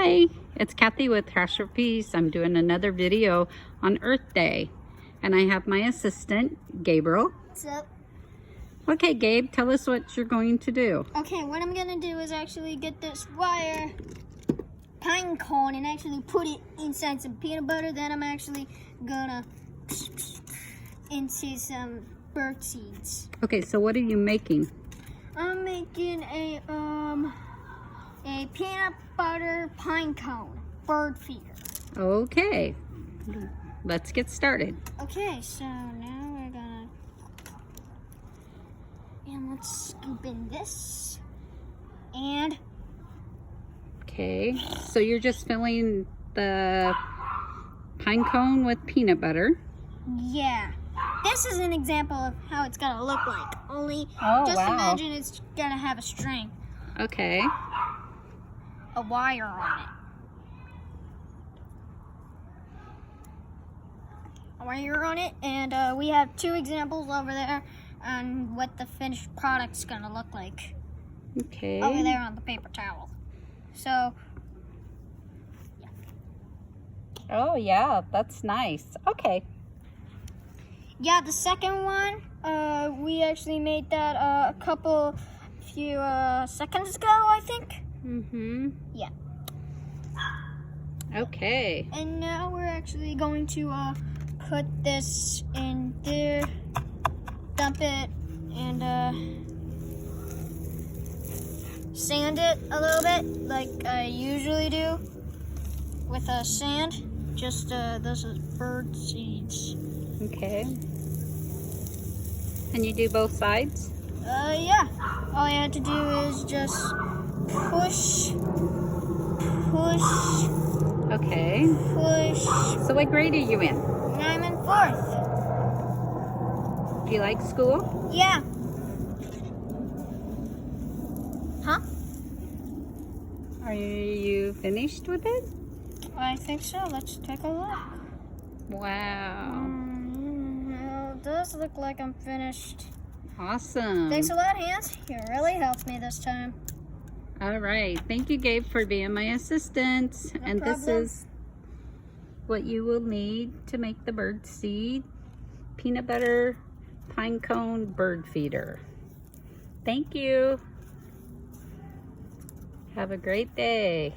Hi, it's Kathy with Trash for Peace. I'm doing another video on Earth Day, and I have my assistant, Gabriel. What's up? Okay, Gabe, tell us what you're going to do. Okay, what I'm gonna do is actually get this wire pine cone and actually put it inside some peanut butter. Then I'm actually gonna into some bird seeds. Okay, so what are you making? I'm making a peanut butter pine cone bird feeder. Okay, let's get started. Okay, so now we're gonna, and let's scoop in this, and Okay, so you're just filling the pine cone with peanut butter. yeah, this is an example of how it's gonna look like. Only, Oh, just wow. imagine it's gonna have a string, Okay, a wire on it. A wire on it, and we have two examples over there on what the finished product's gonna look like. okay. Over there on the paper towel. So, Oh yeah, that's nice. Okay. yeah, the second one, we actually made that a few seconds ago, I think. Mm-hmm. Yeah. Okay. And now we're actually going to put this in there, dump it, and sand it a little bit, like I usually do with sand. Just this is bird seeds. Okay. And you do both sides? Yeah. All you have to do is just push, Okay. push. So what grade are you in? I'm in fourth. Do you like school? Yeah. Huh? Are you finished with it? I think so. Let's take a look. Wow. It does look like I'm finished. Awesome. Thanks a lot, Hans. You really helped me this time. All right. Thank you, Gabe, for being my assistant. No and this problem. is what you will need to make the bird seed peanut butter pine cone bird feeder. Thank you. Have a great day.